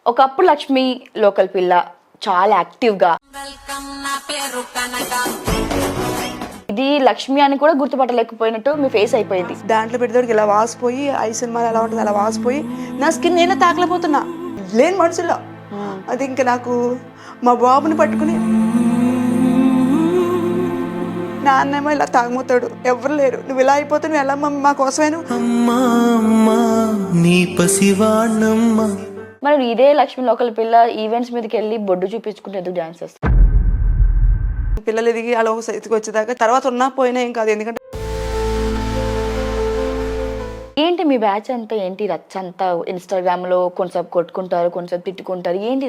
ఒకప్పుడు లక్ష్మి లోకల్ పిల్ల చాలా యాక్టివ్గా, ఇది లక్ష్మి అని కూడా గుర్తుపట్టలేకపోయినట్టు మీ ఫేస్ అయిపోయింది. దాంట్లో పెట్టేవాడికి ఇలా వాసిపోయి ఐ సినిమాలు ఎలా ఉంటుంది అలా వాసిపోయి నా స్కిన్ నేనే తాకలేకపోతున్నా లేని మనుషుల్లో. అది ఇంకా నాకు మా బాబుని పట్టుకుని నాన్నేమో ఇలా తాగుతాడు, ఎవరు లేరు, నువ్వు ఇలా అయిపోతే నువ్వు ఎలా మమ్మీ మా కోసమేను. మరి ఇదే లక్ష్మి లోకల్ పిల్ల ఈవెంట్స్ మీదకి వెళ్ళి బొడ్డు చూపించుకుంటే ఎందుకు డాన్స్ చేస్తారు? పిల్లలు ఎదిగి అలా ఒక సైతికి వచ్చేదాకా తర్వాత ఉన్నా పోయినా ఏం కాదు. ఎందుకంటే ఏంటి మీ బ్యాచ్ అంతా ఏంటి రచ్చ అంతా? ఇన్స్టాగ్రామ్ లో కొంచెం కొట్టుకుంటారు, కొంచెం తిట్టుకుంటారు, ఏంటి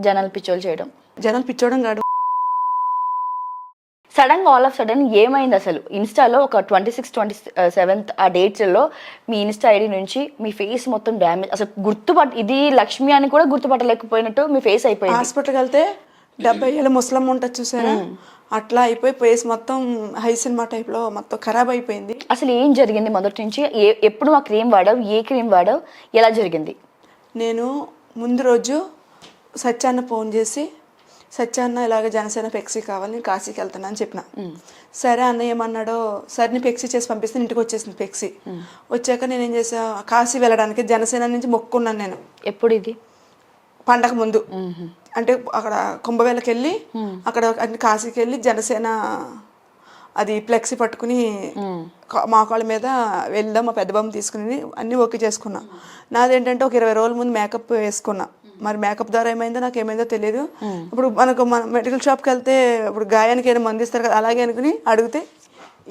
జనాలు పిచ్చోళ్ళు చేయడం? జనాలు పిచ్చోడం కాదు, సడన్ గా ఆల్ ఆఫ్ సడన్ ఏమైంది అసలు? ఇన్స్టాలో ఒక 26, 27 ఆ డేట్స్లో మీ ఇన్స్టా ఐడి నుంచి మీ ఫేస్ మొత్తం డ్యామేజ్, అసలు ఇది లక్ష్మి అని కూడా గుర్తుపట్టలేకపోయినట్టు మీ ఫేస్ అయిపోయింది. హాస్పిటల్కి వెళ్తే 70 ఏళ్ళ ముసలమ్మ ఉంటుంది చూసారా, అట్లా అయిపోయి ఫేస్ మొత్తం హై సినిమా టైప్లో మొత్తం ఖరాబ్ అయిపోయింది. అసలు ఏం జరిగింది మొదటి నుంచి? ఎప్పుడు ఆ క్రీమ్ వాడావు, ఏ క్రీమ్ వాడావు, ఎలా జరిగింది? నేను ముందు రోజు సత్యాన్న ఫోన్ చేసి, సత్యాన్న ఇలాగ జనసేన ఫ్లెక్సీ కావాలి, నేను కాశీకి వెళ్తున్నా అని చెప్పిన. సరే అన్న ఏమన్నాడో, సరే నేను ఫ్లెక్సీ చేసి పంపిస్తే ఇంటికి వచ్చేసింది ఫ్లెక్సీ. వచ్చాక నేను ఏం చేసా, కాశీ వెళ్ళడానికి జనసేన నుంచి మొక్కున్నాను నేను. ఎప్పుడు ఇది? పండగ ముందు, అంటే అక్కడ కుంభవేళకి వెళ్ళి అక్కడ కాశీకి వెళ్ళి జనసేన అది ఫ్లెక్సీ పట్టుకుని మోకాళ్ళ మీద వెళ్దాం, మా పెద్ద బామ్మ తీసుకుని అన్నీ ఓకే చేసుకున్నా. నాదేంటంటే ఒక 20 రోజుల ముందు మేకప్ వేసుకున్నా. మరి మేకప్ ద్వారా ఏమైందో నాకు ఏమైందో తెలియదు. ఇప్పుడు మనకు మెడికల్ షాప్కి వెళ్తే ఇప్పుడు గాయానికి ఏదైనా మందు ఇస్తారు కదా, అలాగే అనుకుని అడిగితే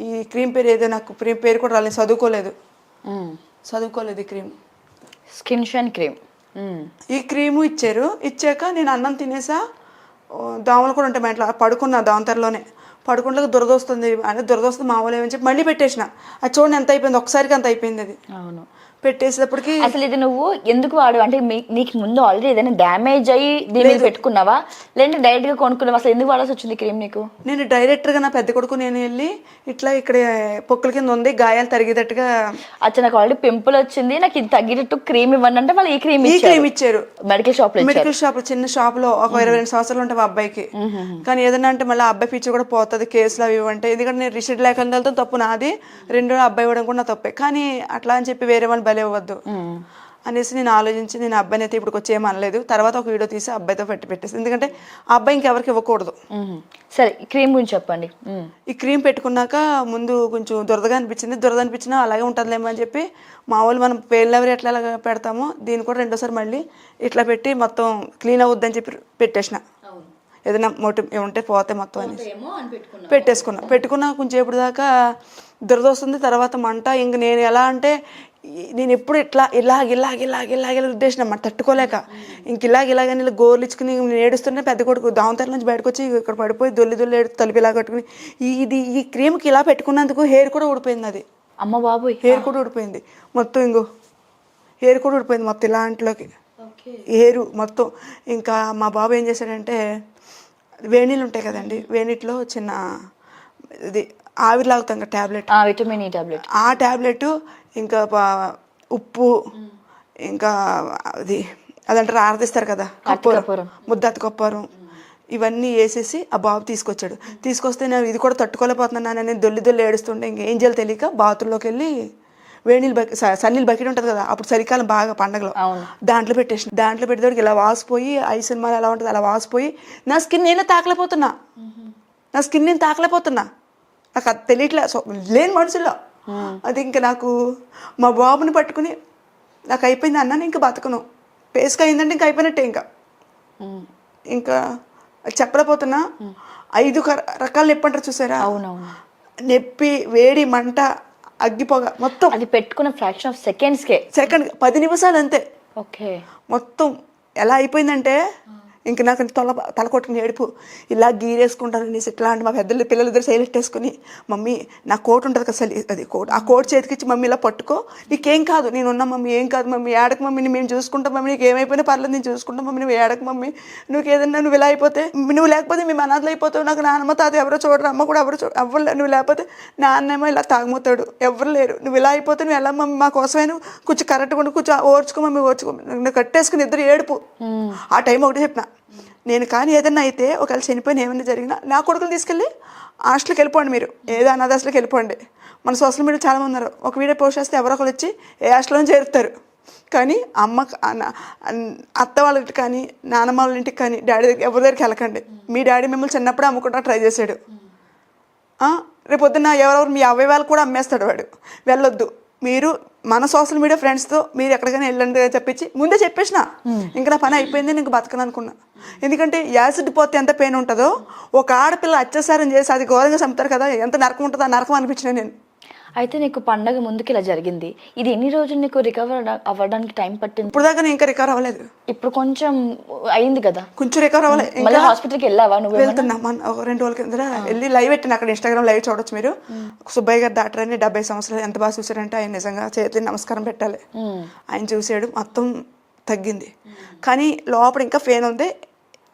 ఈ క్రీమ్ పేరు ఏదో, నాకు క్రీమ్ పేరు కూడా రాలేదు, చదువుకోలేదు ఈ క్రీమ్, స్కిన్ షైన్ క్రీమ్. ఈ క్రీము ఇచ్చారు. ఇచ్చాక నేను అన్నం తినేసా, దోమలు కూడా ఉంటాయి మా ఇంట్లో, పడుకున్నా దోమతెరలోనే. పడుకుంటే దురదొస్తుంది అంటే దురదొస్తుంది మామూలు ఏమని చెప్పి మళ్ళీ పెట్టేసిన. అది చూడండి ఎంత అయిపోయింది, ఒకసారికి అంత అయిపోయింది. అది అవును, పెట్టేసేటప్పటికి అసలు ఇది నువ్వు ఎందుకు వాడు అంటే నీకు ముందు ఆల్రెడీ ఏదైనా డ్యామేజ్ అయ్యి దీన్ని పెట్టుకున్నావా, లేదంటే డైరెక్ట్ గా కొనుక్కున్నావా? అసలు ఎందుకు వాడాల్సి వచ్చింది క్రీమ్ నీకు? నేను డైరెక్ట్గా నా పెద్ద కొడుకు నేను వెళ్ళి ఇట్లా ఇక్కడ పొక్కుల కింద ఉంది, గాయాలు తరిగేటట్టుగా, అచ్చా నాకు ఆల్రెడీ పింపుల్ వచ్చింది, నాకు ఇది తగ్గేటట్టు క్రీమ్ ఇవ్వండి అంటే వాళ్ళు ఈ క్రీమ్ ఇచ్చారు. మెడికల్ షాప్ చిన్న షాప్ లో ఒక 22 సంవత్సరాలు ఉంటాయి ఆ అబ్బాయికి. కానీ ఏదన్నా అంటే మళ్ళీ అబ్బాయి పిచ్చి కూడా పోతుంది, కేసులు అవి ఇవ్వంటే. ఎందుకంటే నేను రిషిడ్ లేకుండా తప్పు నాది, రెండో అబ్బాయి ఇవ్వడం కూడా నా తప్పే. కానీ అట్లా అని చెప్పి వేరే వాళ్ళు బలి ఇవ్వద్దు అనేసి నేను ఆలోచించి, నేను అబ్బాయిని అయితే ఇప్పుడు వచ్చి ఏమనలేదు. తర్వాత ఒక వీడియో తీసి అబ్బాయితో పెట్టేసి, ఎందుకంటే ఆ అబ్బాయి ఇంకెవరికి ఇవ్వకూడదు. సరే ఈ క్రీమ్ గురించి చెప్పండి. ఈ క్రీమ్ పెట్టుకున్నాక ముందు కొంచెం దురదగా అనిపించింది. దురద అనిపించినా అలాగే ఉంటుందిలేమో అని చెప్పి మామూలు మనం పేర్లెవరి ఎట్లా పెడతామో దీన్ని కూడా రెండోసారి మళ్ళీ ఇట్లా పెట్టి మొత్తం క్లీన్ అవుద్దని చెప్పి పెట్టేసిన. ఏదైనా మోటివ్ ఉంటే పోతే మొత్తం అని పెట్టుకున్నా. కొంచెం ఎప్పుడు దాకా దురద వస్తుంది, తర్వాత మంట. ఇంక నేను ఎలా అంటే నేను ఎప్పుడు ఇలాగ ఉద్దేశం అన్నమాట, తట్టుకోలేక ఇంక ఇలాగని గోర్లు ఇచ్చుకుని నేను ఏడుస్తుంటే పెద్ద కొడుకు దావతల నుంచి బయటకు వచ్చి ఇక్కడ పడిపోయి దొల్లి ఏడు తలుపు ఇలా కట్టుకుని ఈ క్రీమ్కి ఇలా పెట్టుకున్నందుకు హెయిర్ కూడా ఊడిపోయింది. అది అమ్మ బాబు, హెయిర్ కూడా ఊడిపోయింది మొత్తం. హెయిర్ కూడా ఊడిపోయింది మొత్తం ఇలాంటిలోకి హెయిర్ మొత్తం. ఇంకా మా బాబు ఏం చేశాడంటే, వేణీళ్ళు ఉంటాయి కదండి, వేణిట్లో చిన్న ఇది ఆవిరి లాగుతాం కదా ట్యాబ్లెట్, విటమిన్ ఈ ట్యాబ్లెట్, ఆ ట్యాబ్లెట్, ఇంకా ఉప్పు, ఇంకా అదంటారు ఆరదిస్తారు కదా కప్పూరం, ముద్దతి కప్పూరం, ఇవన్నీ వేసేసి ఆ బాబు తీసుకొచ్చాడు. తీసుకొస్తే నేను ఇది కూడా తట్టుకోలేకపోతున్నాను, నేను దొల్లి ఏడుస్తుంటే ఇంకేం చేయాలి తెలియక బాత్రూంలోకి వెళ్ళి వేణీళ్ళు సన్నీళ్ళు బకెట్ ఉంటుంది కదా, అప్పుడు చలికాలం బాగా పండగలో, దాంట్లో పెట్టేవాడికి ఇలా వాసిపోయి ఐ సినిమాలు ఎలా ఉంటుంది అలా వాసిపోయి నా స్కిన్ నేను తాకలేకపోతున్నా నాకు అది తెలియట్లే, లేని మనుషుల్లో. అది ఇంకా నాకు మా బాబుని పట్టుకుని నాకు అయిపోయింది అన్నాను, ఇంకా బతకను, పేస్కి అయిందంటే ఇంకా అయిపోయినట్టే. ఇంకా చెప్పలేకపోతున్నా. 5 రకాల నొప్పి అంటారు చూసారా, నొప్పి, వేడి, మంట, అగ్గిపోగ మొత్తం. అది పెట్టుకున్న ఫ్రాక్షన్ ఆఫ్ సెకండ్ 10 నిమిషాలు అంతే. ఓకే, మొత్తం ఎలా అయిపోయిందంటే ఇంక నాకు తల కొట్టుకుని ఏడుపు, ఇలా గీరేసుకుంటాను అనేసి ఇట్లా అంటే మా పిల్లలిద్దరు సైలెంట్ వేసుకుని, మమ్మీ నా కోట్ ఉంటుంది కదా అది కోట్, ఆ కోట్ చేతికిచ్చి మమ్మీ ఇలా పట్టుకో, నీకేం కాదు, నేను ఉన్నా మమ్మీ, ఏం కాదు మమ్మీ, ఏడక మమ్మీ, మేము చూసుకుంటాం మమ్మీ, నీకు ఏమైపోయినా పర్లేదు నేను చూసుకుంటాం మమ్మీ, నువ్వు ఏడక మమ్మీ, నువ్వు ఏదన్నా నువ్వు ఇలా అయిపోతే, నువ్వు లేకపోతే మేము అనాథలు అయిపోతావు, నాకు నాన్నమ్మ తాత ఎవరో చూడరు, అమ్మ కూడా ఎవరు నువ్వు లేకపోతే నాన్నేమో ఇలా తాగుమవుతాడు, ఎవరు లేరు, నువ్వు ఇలా అయిపోతే నువ్వు ఎలా మమ్మీ, మా కోసమే నువ్వు కొంచెం కరెక్ట్గా ఉండి కొంచెం ఓర్చుకో మమ్మీ, ఓర్చుకో, నువ్వు కట్టేసుకుని ఇద్దరు ఏడుపు. ఆ టైం ఒకటి చెప్పిన, నేను కానీ ఏదన్నా అయితే ఒకవేళ చనిపోయిన ఏమైనా జరిగినా నా కొడుకుని తీసుకెళ్ళి హాస్టల్కి వెళ్ళిపోండి, మీరు ఏదో అనాథాశ్రకి వెళ్ళిపోండి. మన సోషల్ మీడియా చాలా మంది ఉన్నారు, ఒక వీడియో పోస్ట్ చేస్తే ఎవరో ఒకరు వచ్చి ఏ హాస్టల్లో చేరుతారు, కానీ అత్త వాళ్ళ ఇంటికి కానీ నాన్నమ్మ వాళ్ళ ఇంటికి కానీ డాడీ దగ్గర ఎవరి దగ్గరికి వెళ్ళకండి. మీ డాడీ మిమ్మల్ని చిన్నప్పుడే అమ్ముకుంటా ట్రై చేశాడు, రేపు పొద్దున్న ఎవరెవరు మీ అవయవాలు కూడా అమ్మేస్తాడు వాడు, వెళ్ళొద్దు. మీరు మన సోషల్ మీడియా ఫ్రెండ్స్తో మీరు ఎక్కడికైనా వెళ్ళండి చెప్పించి ముందే చెప్పేసిన, ఇంకా నా పని అయిపోయింది, నేను బతకను అనుకున్నా. ఎందుకంటే యాసిడ్ పోతే ఎంత పెయిన్ ఉంటుందో, ఒక ఆడపిల్ల అత్యాచారం చేసి అది ఘోరంగా చంపుతారు కదా, ఎంత నరకం ఉంటుందో ఆ నరకం అనిపించిన నేను. అయితే నీకు పండగ ముందుకి ఇలా జరిగింది, ఇది ఎన్ని రోజులు నీకు రికవర్ అవ్వడానికి టైం పట్టింది? ఇప్పుడు దాకా నేను ఇంకా రికవర్ అవ్వలేదు. ఇప్పుడు కొంచెం అయింది కదా, కొంచెం రికవర్ అవ్వలేదు. మళ్ళీ హాస్పిటల్కి వెళ్ళావా నువ్వు? వెళ్తున్నా, ఒక 2 రోజుల కింద వెళ్ళి లైవ్ పెట్టిన, అక్కడ ఇన్స్టాగ్రామ్ లైవ్ చూడొచ్చు మీరు. సుబ్బయ్య గారు డాక్టర్ అని 70 సంవత్సరాలు, ఎంత బాగా చూసారంటే ఆయన నిజంగా చేతి నమస్కారం పెట్టాలి. ఆయన చూసాడు, మొత్తం తగ్గింది, కానీ లోపల ఇంకా పెయిన్ ఉంది.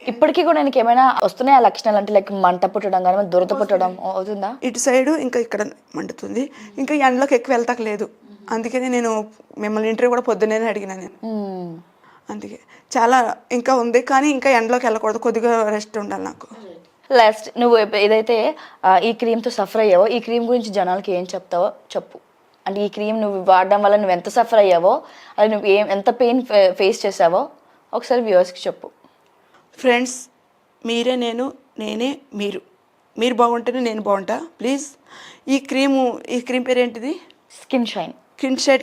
ఇప్పటికీ కూడా నీకు ఏమైనా వస్తున్నాయి ఆ లక్షణాలు, అంటే లైక్ మంట పుట్టడం కానీ దురద పుట్టడం అవుతుందా? ఇటు సైడు ఇంకా ఇక్కడ మండుతుంది, ఇంకా ఎండలోకి ఎక్కువ వెళ్తాకలేదు. అందుకని నేను మిమ్మల్ని ఇంటర్వ్యూ కూడా పొద్దున్నే అడిగినా నేను, అందుకే చాలా ఇంకా ఉంది, కానీ ఇంకా ఎండలోకి వెళ్ళకూడదు, కొద్దిగా రెస్ట్ ఉండాలి నాకు. లాస్ట్ నువ్వు ఏదైతే ఈ క్రీమ్తో సఫర్ అయ్యావో, ఈ క్రీమ్ గురించి జనాలకి ఏం చెప్తావో చెప్పు. అంటే ఈ క్రీమ్ నువ్వు వాడడం వల్ల నువ్వు ఎంత సఫర్ అయ్యావో, అది నువ్వు ఎంత పెయిన్ ఫేస్ చేసావో ఒకసారి వ్యూవర్స్కి చెప్పు. ఫ్రెండ్స్, మీరే నేను, నేనే మీరు, మీరు బాగుంటేనే నేను బాగుంటా. ప్లీజ్ ఈ క్రీమ్ పేరు ఏంటిది? స్కిన్ షైన్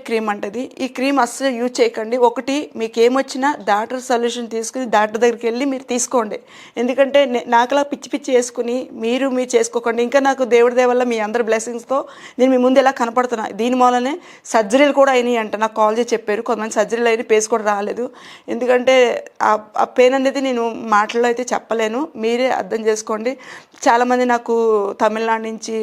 క్రీమ్ అంటది. ఈ క్రీమ్ అస్సలు యూజ్ చేయకండి. ఒకటి మీకు ఏమొచ్చినా డాక్టర్ సొల్యూషన్ తీసుకుని డాక్టర్ దగ్గరికి వెళ్ళి మీరు తీసుకోండి. ఎందుకంటే నాకులా పిచ్చి వేసుకుని మీరు చేసుకోకండి. ఇంకా నాకు దేవుడి దయ వల్ల మీ అందరి బ్లెస్సింగ్స్తో నేను మీ ముందు ఎలా కనపడుతున్నా. దీని మూలనే సర్జరీలు కూడా అయినాయి అంట, నాకు కాల్ చేసి చెప్పారు. కొంతమంది సర్జరీలు అయినా పేస్ కూడా రాలేదు. ఎందుకంటే ఆ పెయిన్ అనేది నేను మాటల్లో అయితే చెప్పలేను, మీరే అర్థం చేసుకోండి. చాలామంది నాకు తమిళనాడు నుంచి,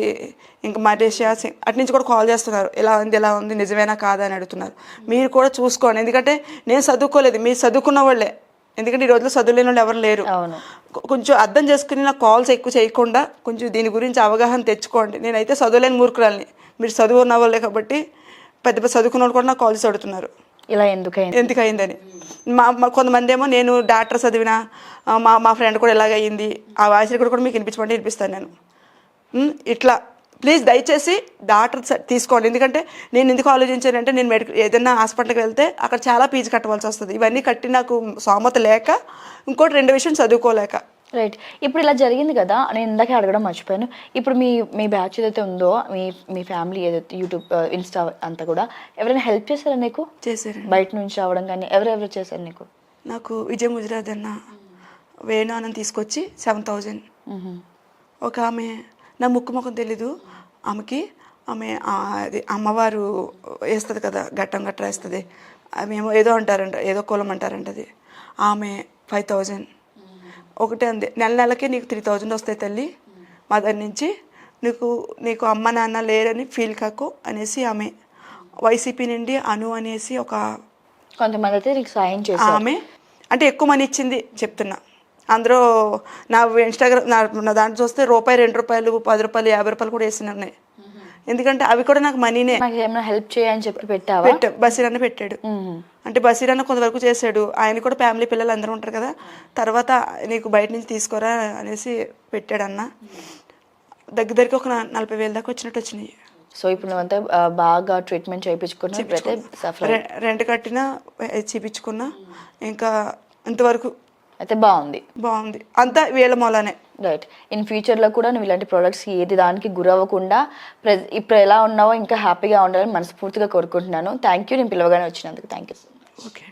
ఇంకా మలేషియా అటు నుంచి కూడా కాల్ చేస్తున్నారు, ఎలా ఉంది నిజమేనా కాదా అని అడుగుతున్నారు. మీరు కూడా చూసుకోండి, ఎందుకంటే నేను చదువుకోలేదు, మీరు చదువుకున్న వాళ్ళే. ఎందుకంటే ఈ రోజుల్లో చదువులేని వాళ్ళు ఎవరు లేరు. కొంచెం అర్థం చేసుకుని నాకు కాల్స్ ఎక్కువ చేయకుండా కొంచెం దీని గురించి అవగాహన తెచ్చుకోండి. నేనైతే చదువులేని మూర్ఖురాలని, మీరు చదువు ఉన్న వాళ్ళే కాబట్టి పెద్ద చదువుకున్న వాళ్ళు కూడా నాకు కాల్స్ అడుగుతున్నారు ఇలా ఎందుకయిందని. కొంతమంది ఏమో నేను డాక్టర్ చదివినా, మా ఫ్రెండ్ కూడా ఇలాగయింది, ఆ వాయిస్ కూడా మీకు వినిపించమంటే వినిపిస్తాను నేను. ఇట్లా ప్లీజ్ దయచేసి డాక్టర్ తీసుకోండి. ఎందుకంటే నేను ఎందుకు ఆలోచించానంటే, నేను ఏదైనా హాస్పిటల్కి వెళ్తే అక్కడ చాలా ఫీజు కట్టవలసి వస్తుంది. ఇవన్నీ కట్టి నాకు సోమత లేక, ఇంకోటి 2 విషయం చదువుకోలేక. రైట్. ఇప్పుడు ఇలా జరిగింది కదా, నేను ఇందాకే అడగడం మర్చిపోయాను. ఇప్పుడు మీ బ్యాచ్ ఏదైతే ఉందో, మీ ఫ్యామిలీ ఏదైతే యూట్యూబ్ ఇన్స్టా అంతా కూడా ఎవరైనా హెల్ప్ చేశారా నీకు? చేశారు, బయట నుంచి రావడం కానీ ఎవరెవరు చేశారు నీకు? నాకు విజయ్ ముజరాజ్ అన్న, వేణు తీసుకొచ్చి 7,000. ఒక ఆమె నా ముఖం తెలీదు ఆమెకి, ఆమె అది అమ్మవారు వేస్తుంది కదా, గట్టం వేస్తుంది, ఆమె ఏమో ఏదో అంటారంట, ఏదో కులం అంటారంట, అది ఆమె 5,000. ఒకటే అంది, నెలకి నీకు 3,000 వస్తాయి తల్లి మా దగ్గర నుంచి, నీకు అమ్మ నాన్న లేరని ఫీల్ కాకు అనేసి ఆమె. వైసీపీ నుండి అను అనేసి ఒక కొంతమంది అయితే నీకు సాయం చేశారు. ఆమె అంటే ఎక్కువ మనీ ఇచ్చింది చెప్తున్నా. అందరూ నా ఇన్స్టాగ్రామ్ నా దాంట్లో చూస్తే రూపాయి, 2 రూపాయలు, 10 రూపాయలు, 50 రూపాయలు కూడా వేసిన ఉన్నాయి. ఎందుకంటే అవి కూడా నాకు మనీనే. ఏమైనా హెల్ప్ చేయని చెప్పి పెట్టావా? బసీరన్న పెట్టాడు. అంటే బసీరన్న కొంతవరకు చేశాడు, ఆయన కూడా ఫ్యామిలీ పిల్లలు అందరూ ఉంటారు కదా. తర్వాత నీకు బయట నుంచి తీసుకోరా అనేసి పెట్టాడన్న. దగ్గరికి ఒక 40,000 దాకా వచ్చినట్టు వచ్చినాయి. సో ఇప్పుడు నువ్వంతా బాగా ట్రీట్మెంట్ చేయించుకున్నా, రెంట్ కట్టినా, చూపించుకున్నా, ఇంకా ఇంతవరకు అయితే బాగుంది అంతా వీళ్ళ మూలనే. రైట్. ఇన్ ఫ్యూచర్లో కూడా నువ్వు ఇలాంటి ప్రోడక్ట్స్ ఏది దానికి గురవ్వకుండా ఇప్పుడు ఎలా ఉన్నావో ఇంకా హ్యాపీగా ఉండాలని మనస్ఫూర్తిగా కోరుకుంటున్నాను. థ్యాంక్ యూ, నేను పిలవగానే వచ్చినందుకు. Thank you. ఓకే.